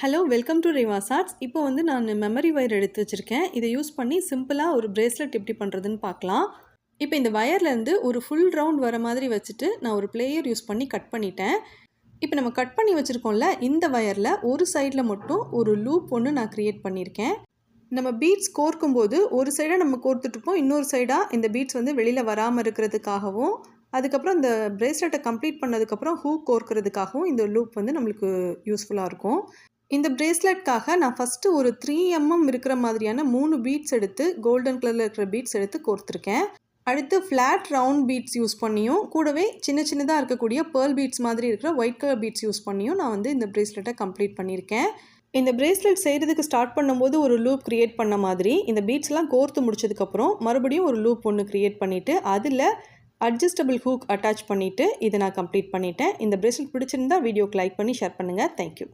Hello welcome to Reva's arts. இப்போ வந்து நான் மெமரி வயர் எடுத்து வச்சுருக்கேன். இதை யூஸ் பண்ணி சிம்பிளாக ஒரு பிரேஸ்லெட் எப்படி பண்ணுறதுன்னு பார்க்கலாம். இப்போ இந்த வயர்லேருந்து ஒரு ஃபுல் ரவுண்ட் வர மாதிரி வச்சுட்டு நான் ஒரு பிளேயர் யூஸ் பண்ணி கட் பண்ணிட்டேன். இப்போ நம்ம கட் பண்ணி வச்சுருக்கோம்ல, இந்த வயரில் ஒரு சைடில் மட்டும் ஒரு லூப் ஒன்று நான் க்ரியேட் பண்ணியிருக்கேன். நம்ம பீட்ஸ் கோர்க்கும்போது ஒரு சைடாக நம்ம கோர்த்துட்ருப்போம், இன்னொரு சைடாக இந்த பீட்ஸ் வந்து வெளியில் வராமல் இருக்கிறதுக்காகவும், அதுக்கப்புறம் இந்த பிரேஸ்லெட்டை கம்ப்ளீட் பண்ணதுக்கப்புறம் ஹூக் கோர்க்கிறதுக்காகவும் இந்த லூப் வந்து நம்மளுக்கு யூஸ்ஃபுல்லாக இருக்கும். இந்த பிரேஸ்லெட்காக நான் ஃபஸ்ட்டு ஒரு 3mm இருக்கிற மாதிரியான 3 பீட்ஸ் எடுத்து கோல்டன் கலரில் இருக்கிற பீட்ஸ் எடுத்து கோர்த்துருக்கேன். அடுத்து ஃப்ளாட் ரவுண்ட் பீட்ஸ் யூஸ் பண்ணியும், கூடவே சின்ன சின்னதாக இருக்கக்கூடிய பேர்ல் பீட்ஸ் மாதிரி இருக்கிற ஒயிட் கலர் பீட்ஸ் யூஸ் பண்ணியும் நான் வந்து இந்த பிரேஸ்லெட்டை கம்ப்ளீட் பண்ணியிருக்கேன். இந்த பிரேஸ்லெட் செய்கிறதுக்கு ஸ்டார்ட் பண்ணும்போது ஒரு லூப் க்ரியேட் பண்ண மாதிரி இந்த பீட்ஸ்லாம் கோர்த்து முடிச்சதுக்கப்புறம் மறுபடியும் ஒரு லூப் ஒன்று க்ரியேட் பண்ணிவிட்டு அதில் அட்ஜஸ்டபிள் ஹூக் அட்டாச் பண்ணிவிட்டு இதை நான் கம்ப்ளீட் பண்ணிட்டேன். இந்த பிரேஸ்லெட் பிடிச்சிருந்தா வீடியோக்கு லைக் பண்ணி ஷேர் பண்ணுங்கள். தேங்க்யூ.